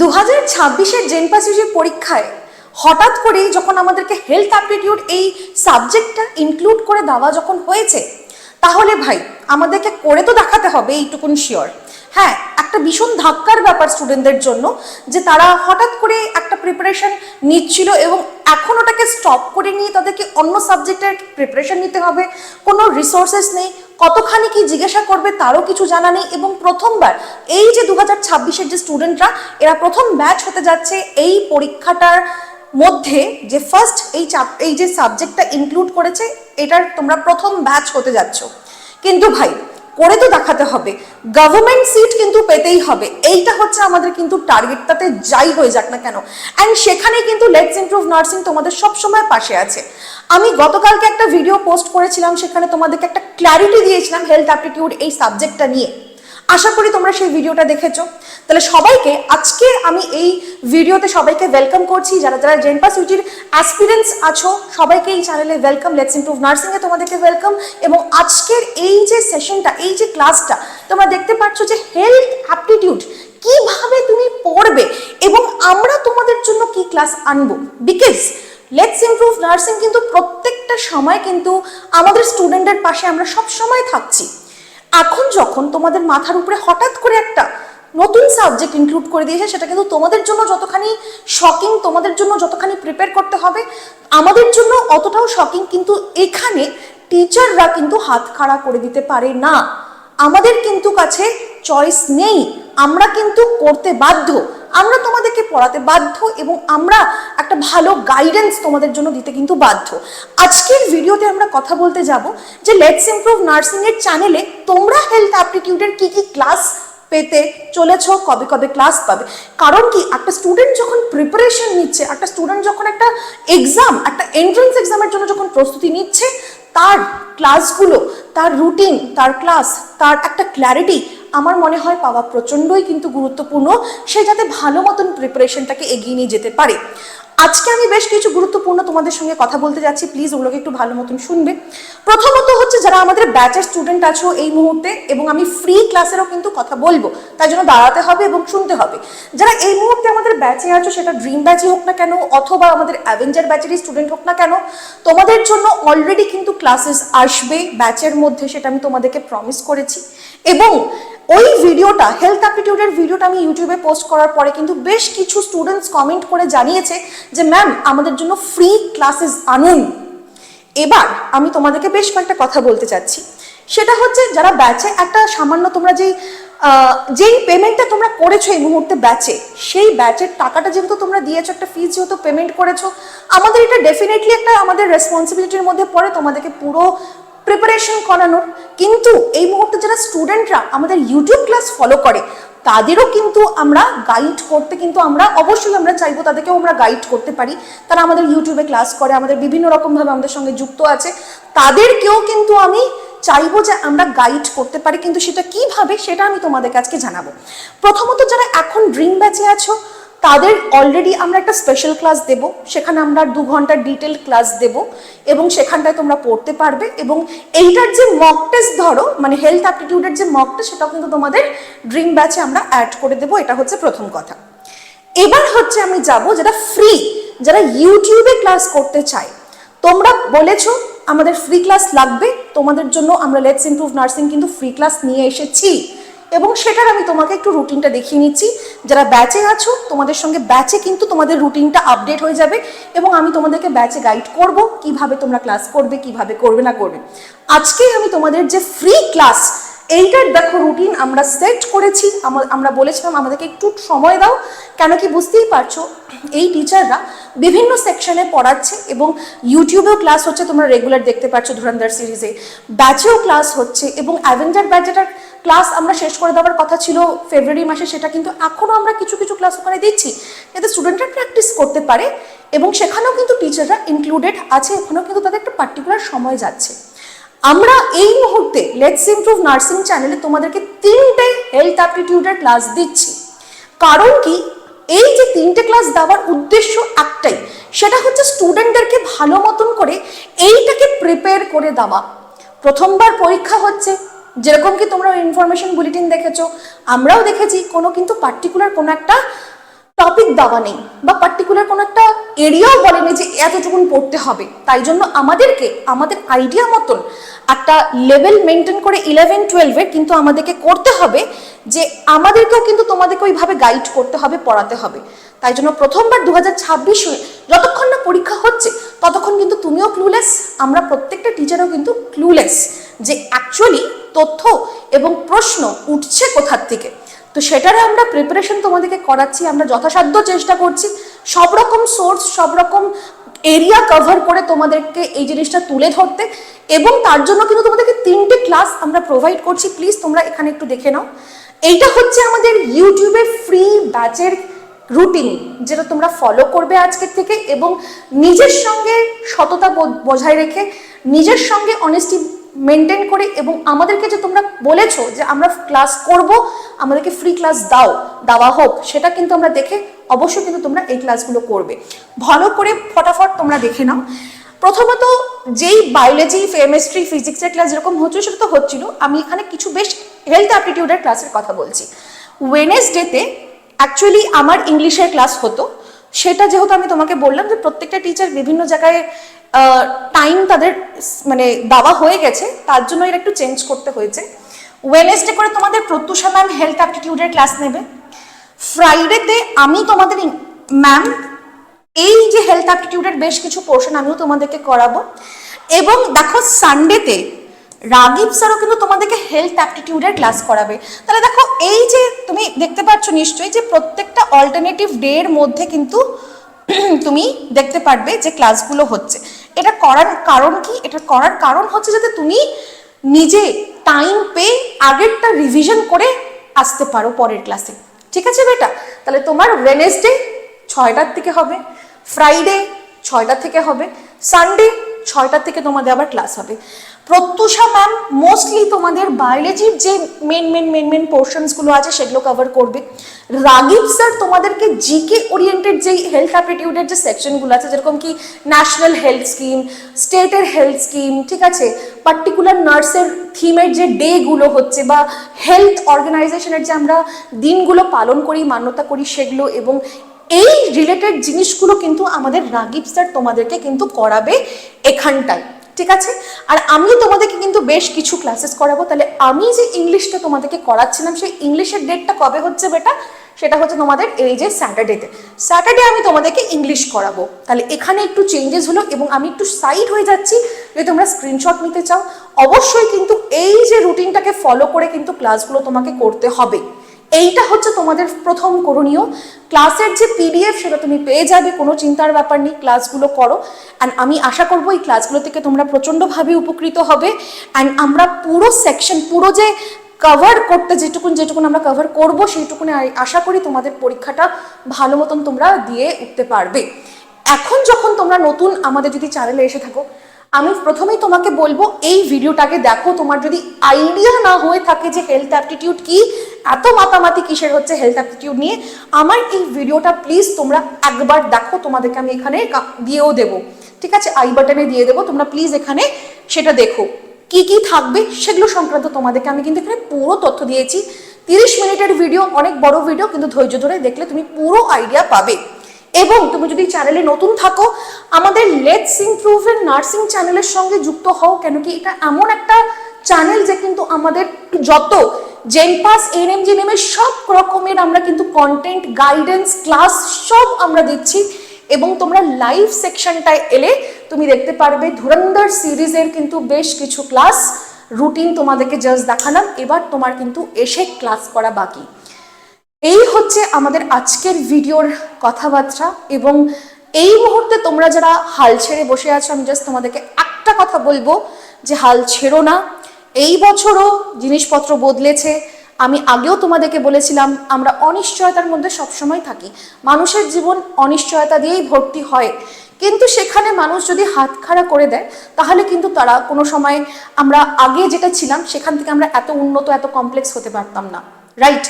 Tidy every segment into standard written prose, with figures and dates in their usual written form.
2026-এর জেনপাস Yuji পরীক্ষায় হঠাৎ করেই যখন আমাদেরকে হেলথ অ্যাপটিটিউড এই সাবজেক্টটা ইনক্লুড করে দেওয়া যখন হয়েছে, তাহলে ভাই আমাদেরকে করে তো দেখাতে হবে, এইটুকুন শিওর। হ্যাঁ, একটা ভীষণ ধাক্কার ব্যাপার স্টুডেন্টদের জন্য যে তারা হঠাৎ করে একটা প্রিপারেশন নিচ্ছিল এবং এখন ওটাকে স্টপ করে নিয়ে তাদেরকে অন্য সাবজেক্টের প্রিপারেশন নিতে হবে, কোনো রিসোর্সেস নেই, কতখানি কি জিজ্ঞাসা করবে তারও কিছু জানা নেই। এবং প্রথমবার এই যে 2026-এর যে স্টুডেন্টরা, এরা প্রথম ব্যাচ হতে যাচ্ছে এই পরীক্ষাটার মধ্যে যে ফার্স্ট এই যে সাবজেক্টটা ইনক্লুড করেছে, এটার তোমরা প্রথম ব্যাচ হতে যাচ্ছ। কিন্তু ভাই করে তো দেখাতে হবে, গভর্নমেন্ট সিট কিন্তু পেতেই হবে, এইটা হচ্ছে আমাদের কিন্তু টার্গেট, তাতে যাই হয়ে যাক না কেন। অ্যান্ড সেখানে কিন্তু লেটস ইমপ্রুভ নার্সিং তোমাদের সবসময় পাশে আছে। আমি গতকালকে একটা ভিডিও পোস্ট করেছিলাম, সেখানে তোমাদেরকে একটা ক্ল্যারিটি দিয়েছিলাম হেলথ অ্যাপটিটিউড এই সাবজেক্টটা নিয়ে। আশা করি তোমরা সেই ভিডিওটা দেখেছো। তাহলে সবাইকে আজকে আমি এই ভিডিওতে সবাইকে ওয়েলকাম করছি, যারা যারা জেনপাস ইউজির অ্যাসপিরেন্টস আছো সবাইকে এই চ্যানেলে ওয়েলকাম, লেটস ইমপ্রুভ নার্সিং এ তোমাদেরকে ওয়েলকাম। এবং আজকের এই যে সেশনটা, এই যে ক্লাসটা তোমরা দেখতে পাচ্ছ যে হেলথ অ্যাপটিটিউড কিভাবে তুমি পড়বে এবং আমরা তোমাদের জন্য কি ক্লাস আনবো, বিকজ লেটস ইমপ্রুভ নার্সিং কিন্তু প্রত্যেকটা সময় কিন্তু আমাদের স্টুডেন্টের পাশে আমরা সব সময় থাকছি। এখন যখন তোমাদের মাথার উপরে হঠাৎ করে একটা নতুন সাবজেক্ট ইনক্লুড করে দিয়েছে, সেটা কিন্তু তোমাদের জন্য যতখানি শকিং, তোমাদের জন্য যতখানি প্রিপেয়ার করতে হবে, আমাদের জন্য অতটাও শকিং। কিন্তু এখানে টিচাররা কিন্তু হাত খাড়া করে দিতে পারে না, আমাদের কিন্তু কাছে চয়েস নেই, আমরা কিন্তু করতে বাধ্য, আমরা তোমাদেরকে পড়াতে বাধ্য এবং আমরা একটা ভালো গাইডেন্স তোমাদের জন্য দিতে কিন্তু বাধ্য। আজকের ভিডিওতে আমরা কথা বলতে যাব যে লেটস ইমপ্রুভ নার্সিং এর চ্যানেলে তোমরা হেলথ অ্যাপটিটিউডের কি কি ক্লাস পেতে চলেছ, কবে কবে ক্লাস পাবে। কারণ কি, একটা স্টুডেন্ট যখন প্রিপারেশন নিচ্ছে, একটা স্টুডেন্ট যখন একটা এক্সাম, একটা এন্ট্রান্স এক্সামের জন্য যখন প্রস্তুতি নিচ্ছে, তার ক্লাসগুলো, তার রুটিন, তার ক্লাস, তার একটা ক্ল্যারিটি আমার মনে হয় পাওয়া প্রচণ্ডই কিন্তু গুরুত্বপূর্ণ, সে যাতে ভালো মতন প্রিপারেশনটাকে এগিয়ে নিয়ে যেতে পারে। আজকে আমি বেশ কিছু গুরুত্বপূর্ণ তোমাদের সঙ্গে কথা বলতে যাচ্ছি, প্লিজ ওগুলোকে একটু ভালো মতন শুনবে। প্রথমত হচ্ছে যারা আমাদের ব্যাচের স্টুডেন্ট আছো এই মুহূর্তে, এবং আমি ফ্রি ক্লাসেরও কিন্তু কথা বলবো, তাই জন্য দাঁড়াতে হবে এবং শুনতে হবে। যারা এই মুহূর্তে আমাদের ব্যাচে আছো, সেটা ড্রিম ব্যাচই হোক না কেন অথবা আমাদের অ্যাভেঞ্জার ব্যাচেরই স্টুডেন্ট হোক না কেন, তোমাদের জন্য অলরেডি কিন্তু ক্লাসেস আসবে ব্যাচের মধ্যে, সেটা আমি তোমাদেরকে প্রমিস করেছি। এবং ওই ভিডিওটা, হেলথ অ্যাপটিটিউডের ভিডিওটা আমি ইউটিউবে পোস্ট করার পরে কিন্তু বেশ কিছু স্টুডেন্টস কমেন্ট করে জানিয়েছে যে ম্যাম আমাদের জন্য ফ্রি ক্লাসেস আনুন। এবার আমি তোমাদেরকে বেশ কয়েকটা কথা বলতে চাচ্ছি, সেটা হচ্ছে যারা ব্যাচে একটা সামান্য তোমরা যেই পেমেন্টটা তোমরা করেছো এই মুহূর্তে ব্যাচে, সেই ব্যাচের টাকাটা যেহেতু তোমরা দিয়েছো, একটা ফিজ যেহেতু পেমেন্ট করেছো, আমাদের এটা ডেফিনেটলি একটা আমাদের রেসপন্সিবিলিটির মধ্যে পড়ে তোমাদেরকে পুরো প্রিপারেশন করানোর। কিন্তু এই মুহূর্তে যারা স্টুডেন্টরা আমাদের ইউটিউব ক্লাস ফলো করে, তাদেরও কিন্তু আমরা গাইড করতে কিন্তু আমরা অবশ্যই আমরা চাইবো তাদেরকেও আমরা গাইড করতে পারি। তারা আমাদের ইউটিউবে ক্লাস করে, আমাদের বিভিন্ন রকমভাবে আমাদের সঙ্গে যুক্ত আছে, তাদেরকেও কিন্তু আমি চাইবো যে আমরা গাইড করতে পারি। কিন্তু সেটা কিভাবে, সেটা আমি তোমাদের কাছে জানাবো। প্রথমত যারা এখন ড্রিম ব্যাচে আছো, তাদের অলরেডি আমরা একটা স্পেশাল ক্লাস দেব, সেখানে আমরা 2 ঘন্টার ডিটেল ক্লাস দেব এবং সেখানটায় তোমরা পড়তে পারবে। এবং এইটার যে মক টেস্ট ধরো, মানে হেলথ অ্যাপটিটিউডের যে মক টেস্ট, সেটাও কিন্তু তোমাদের ড্রিম ব্যাচে আমরা অ্যাড করে দেবো। এটা হচ্ছে প্রথম কথা। এবার হচ্ছে আমি যাব যারা ফ্রি, যারা ইউটিউবে ক্লাস করতে চায়, তোমরা বলেছো আমাদের ফ্রি ক্লাস লাগবে, তোমাদের জন্য আমরা লেটস ইমপ্রুভ নার্সিং কিন্তু ফ্রি ক্লাস নিয়ে এসেছি এবং সেটার আমি তোমাকে একটু রুটিনটা দেখিয়ে নিচ্ছি। যারা ব্যাচে আছো তোমাদের সঙ্গে ব্যাচে কিন্তু তোমাদের রুটিনটা আপডেট হয়ে যাবে এবং আমি তোমাদেরকে ব্যাচে গাইড করব কিভাবে তোমরা ক্লাস করবে, কিভাবে করবে না করবে। আজকে আমি তোমাদের যে ফ্রি ক্লাস, এইটার দেখো রুটিন আমরা সেট করেছি। আমরা বলেছিলাম আমাদেরকে একটু সময় দাও, কেন কি বুঝতেই পারছো এই টিচাররা বিভিন্ন সেকশনে পড়াচ্ছে এবং ইউটিউবেও ক্লাস হচ্ছে, তোমরা রেগুলার দেখতে পাচ্ছ ধুরন্ধর সিরিজে, ব্যাচেও ক্লাস হচ্ছে এবং অ্যাভেঞ্জার ব্যাচেটার ক্লাস আমরা শেষ করে দেওয়ার কথা ছিল ফেব্রুয়ারি মাসে, সেটা কিন্তু এখনও আমরা কিছু কিছু ক্লাস ওখানে দিচ্ছি যাতে স্টুডেন্টরা প্র্যাকটিস করতে পারে এবং সেখানেও কিন্তু টিচাররা ইনক্লুডেড আছে, ওখানেও কিন্তু তাদের একটা পার্টিকুলার সময় যাচ্ছে। আমরা এই মুহূর্তে লেটস ইমপ্রুভ নার্সিং চ্যানেলে তোমাদেরকে 3টে হেলথ অ্যাপটিটিউডের ক্লাস দিচ্ছি। কারণ কি, এই যে 3টে ক্লাস দেওয়ার উদ্দেশ্য একটাই, সেটা হচ্ছে স্টুডেন্টদেরকে ভালো মতন করে এইটাকে প্রিপেয়ার করে দেওয়া। প্রথমবার পরীক্ষা হচ্ছে, যেরকম কি তোমরা ইনফরমেশন বুলেটিন দেখেছো, আমরাও দেখেছি, কোনো কিন্তু পার্টিকুলার কোনো একটা টপিক দেওয়া নেই বা পার্টিকুলার কোনো একটা এরিয়াও বলেনি যে এতটুকুন পড়তে হবে, তাই জন্য আমাদেরকে আমাদের আইডিয়া মতন একটা লেভেল মেনটেন করে 11-12-এর কিন্তু আমাদেরকে করতে হবে, যে আমাদেরকেও কিন্তু তোমাদেরকে ওইভাবে গাইড করতে হবে, পড়াতে হবে। তাই জন্য প্রথমবার 2026 যতক্ষণ না পরীক্ষা হচ্ছে ততক্ষণ কিন্তু তুমিও ক্লুলেস, আমরা প্রত্যেকটা টিচারও কিন্তু ক্লুলেস যে অ্যাকচুয়ালি তথ্য এবং প্রশ্ন উঠছে কোথার থেকে। তো সেটারে আমরা প্রিপারেশন তোমাদেরকে করাচ্ছি, আমরা যথাসাধ্য চেষ্টা করছি সব রকম সোর্স, সব রকম এরিয়া কভার করে তোমাদেরকে এই জিনিসটা তুলে ধরতে, এবং তার জন্য কিন্তু তোমাদেরকে 3টে ক্লাস আমরা প্রোভাইড করছি। প্লিজ তোমরা এখানে একটু দেখে নাও, এইটা হচ্ছে আমাদের ইউটিউবে ফ্রি ব্যাচের রুটিন, যেটা তোমরা ফলো করবে আজকের থেকে, এবং নিজের সঙ্গে সততা বজায় রেখে, নিজের সঙ্গে অনেস্টি মেনটেন করে, এবং আমাদেরকে যে তোমরা বলেছো যে আমরা ক্লাস করব, আমাদেরকে ফ্রি ক্লাস দেওয়া হোক, সেটা কিন্তু আমরা দেখে অবশ্যই কিন্তু তোমরা এই ক্লাসগুলো করবে। ভালো করে ফটাফট তোমরা দেখে নাও। প্রথমত যেই বায়োলজি, কেমিস্ট্রি, ফিজিক্সের ক্লাস যেরকম হচ্ছিল সেটা তো হচ্ছিল, আমি এখানে কিছু বেশ হেলথ অ্যাপটিটিউডের ক্লাসের কথা বলছি। ওয়েডনেসডেতে অ্যাকচুয়ালি আমার ইংলিশের ক্লাস হতো, সেটা যেহেতু আমি তোমাকে বললাম যে প্রত্যেকটা টিচার বিভিন্ন জায়গায় টাইম তাদের মানে দেওয়া হয়ে গেছে, তার জন্য এর একটু চেঞ্জ করতে হয়েছে। ওয়েডনেসডে করে তোমাদের প্রত্যুষা ম্যাম হেলথ অ্যাপটিটিউডের ক্লাস নেবে। ফ্রাইডেতে আমি তোমাদের ম্যাম এই যে হেলথ অ্যাপটিটিউডের বেশ কিছু পোর্শন আমিও তোমাদেরকে করাবো। এবং দেখো সানডেতে রাগিব স্যারও কিন্তু তোমাদেরকে হেলথ অ্যাপটিটিউডের ক্লাস করাবে। তাহলে দেখো এই যে তুমি দেখতে পাচ্ছ নিশ্চয়ই যে প্রত্যেকটা অল্টারনেটিভ ডে এর মধ্যে কিন্তু তুমি দেখতে পারবে যে ক্লাসগুলো হচ্ছে। এটা করার কারণ কি? এটা করার কারণ হচ্ছে যাতে তুমি নিজে টাইম পেয়ে আগেরটা রিভিশন করে আসতে পারো পরের ক্লাসে। ঠিক আছে বেটা? তাহলে তোমার ওয়েডনেসডে 6টার থেকে হবে, ফ্রাইডে 6টার থেকে হবে, সানডে 6টার থেকে তোমাদের আবার ক্লাস হবে। প্রত্যুষা ম্যাম মোস্টলি তোমাদের বায়োলজির যে মেন পোর্শনসগুলো আছে সেগুলো কভার করবে। রাগিব স্যার তোমাদেরকে জিকে ওরিয়েন্টেড যেই হেলথ অ্যাপটিটিউডের যে সেকশনগুলো আছে, যেরকম কি ন্যাশনাল হেলথ স্কিম, স্টেটের হেলথ স্কিম, ঠিক আছে, পার্টিকুলার নার্সের থিমের যে ডেগুলো হচ্ছে বা হেলথ অর্গানাইজেশনের যে আমরা দিনগুলো পালন করি, মান্যতা করি, সেগুলো এবং এই রিলেটেড জিনিসগুলো কিন্তু আমাদের রাগিব স্যার তোমাদেরকে কিন্তু করাবে এখানটায়। ঠিক আছে? আর আমিও তোমাদেরকে কিন্তু বেশ কিছু ক্লাসেস করাবো। তাহলে আমি যে ইংলিশটা তোমাদেরকে করাচ্ছিলাম সেই ইংলিশের ডেটটা কবে হচ্ছে বেটা? সেটা হচ্ছে তোমাদের এই যে স্যাটারডেতে। স্যাটারডে আমি তোমাদেরকে ইংলিশ করাবো। তাহলে এখানে একটু চেঞ্জেস হলো এবং আমি একটু সাইড হয়ে যাচ্ছি, যদি তোমরা স্ক্রিনশট নিতে চাও অবশ্যই কিন্তু এই যে রুটিনটাকে ফলো করে কিন্তু ক্লাসগুলো তোমাকে করতে হবে। এইটা হচ্ছে তোমাদের প্রথম করণীয়। ক্লাসের যে পিডিএফ সেটা তুমি পেয়ে যাবে, কোনো চিন্তার ব্যাপার নেই, ক্লাসগুলো করো। অ্যান্ড আমি আশা করবো এই ক্লাসগুলো থেকে তোমরা প্রচণ্ডভাবে উপকৃত হবে। অ্যান্ড আমরা পুরো সেকশন, পুরো যে কভার করতে যেটুকুন আমরা কভার করবো সেইটুকুনে আশা করি তোমাদের পরীক্ষাটা ভালো মতন তোমরা দিয়ে উঠতে পারবে। এখন যখন তোমরা নতুন আমাদের যদি চ্যানেলে এসে থাকো, আমি প্রথমেই তোমাকে বলবো এই ভিডিওটাকে দেখো। তোমার যদি আইডিয়া না হয়ে থাকে যে হেলথ অ্যাপটিটিউড কি, এত মাতামাতি কিসের হচ্ছে হেলথ অ্যাপটিটিউড নিয়ে, আমার এই ভিডিওটা প্লিজ তোমরা একবার দেখো। তোমাদেরকে আমি এখানে দিয়েও দেবো, ঠিক আছে, আই বাটনে দিয়ে দেবো, তোমরা প্লিজ এখানে সেটা দেখো কি কি থাকবে সেগুলো সংক্রান্ত তোমাদেরকে আমি কিন্তু এখানে পুরো তথ্য দিয়েছি। 30 মিনিটের ভিডিও, অনেক বড় ভিডিও, কিন্তু ধৈর্য ধরে দেখলে তুমি পুরো আইডিয়া পাবে। এবং তুমি যদি চ্যানেলে নতুন থাকো, আমাদের লেটস ইমপ্রুভ এর নার্সিং চ্যানেলের সঙ্গে যুক্ত হও, কেন কি এটা এমন একটা চ্যানেল যে কিন্তু আমাদের যত জেনপাস এনএমজিএনএম এর সব রকমের আমরা কিন্তু কন্টেন্ট, গাইডেন্স, ক্লাস সব আমরা দিচ্ছি। এবং তোমরা লাইভ সেকশনটায় এলে তুমি দেখতে পারবে ধুরন্ধর সিরিজের কিন্তু বেশ কিছু ক্লাস রুটিন তোমাদেরকে জাস্ট দেখালাম, এবার তোমার কিন্তু এসে ক্লাস করা বাকি। এই হচ্ছে আমাদের আজকের ভিডিওর কথাবার্তা। এবং এই মুহূর্তে তোমরা যারা হাল ছেড়ে বসে আছো, আমি জাস্ট তোমাদেরকে একটা কথা বলবো যে হাল ছেড়ো না। এই বছরও জিনিসপত্র বদলেছে। আমি আগেও তোমাদেরকে বলেছিলাম আমরা অনিশ্চয়তার মধ্যে সবসময় থাকি, মানুষের জীবন অনিশ্চয়তা দিয়েই ভর্তি হয়। কিন্তু সেখানে মানুষ যদি হাত খাড়া করে দেয় তাহলে কিন্তু তারা কোনো সময় আমরা আগে যেটা ছিলাম সেখান থেকে আমরা এত উন্নত, এত কমপ্লেক্স হতে পারতাম না, রাইট?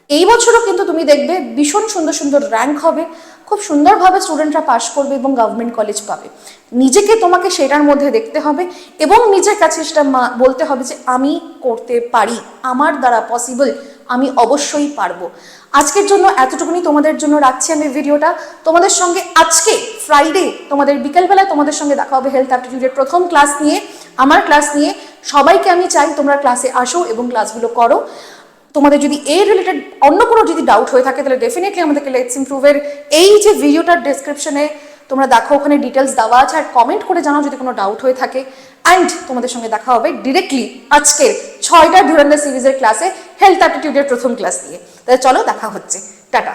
এই বছরও কিন্তু তুমি দেখবে ভীষণ সুন্দর সুন্দর র্যাঙ্ক হবে, খুব খুব সুন্দরভাবে স্টুডেন্টরা পাশ করবে এবং গভর্নমেন্ট কলেজ পাবে। নিজেকে তোমাকে সেটার মধ্যে দেখতে হবে এবং নিজের কাছে সেটা বলতে হবে যে আমি করতে পারি, আমার দ্বারা পসিবল, আমি অবশ্যই পারবো। আজকের জন্য এতটুকুনি তোমাদের জন্য রাখছি আমি ভিডিওটা। তোমাদের সঙ্গে আজকে ফ্রাইডে তোমাদের বিকেলবেলায় তোমাদের সঙ্গে দেখা হবে হেলথ অ্যাপটিটিউডের প্রথম ক্লাস নিয়ে, আমার ক্লাস নিয়ে। সবাইকে আমি চাই তোমরা ক্লাসে আসো এবং ক্লাসগুলো করো। তোমাদের যদি এর রিলেটেড অন্য কোনো যদি ডাউট হয়ে থাকে তাহলে ডেফিনেটলি আমাদেরকে লেটস ইমপ্রুভের এই যে ভিডিওটার ডেসক্রিপশনে তোমরা দেখো, ওখানে ডিটেলস দেওয়া আছে, আর কমেন্ট করে জানাও যদি কোনো ডাউট হয়ে থাকে। অ্যান্ড তোমাদের সঙ্গে দেখা হবে ডিরেক্টলি আজকের 6টা ধুরন্ধর সিরিজের ক্লাসে হেলথ অ্যাপটিটিউডের প্রথম ক্লাস দিয়ে। তাহলে চলো দেখা হচ্ছে, টাটা।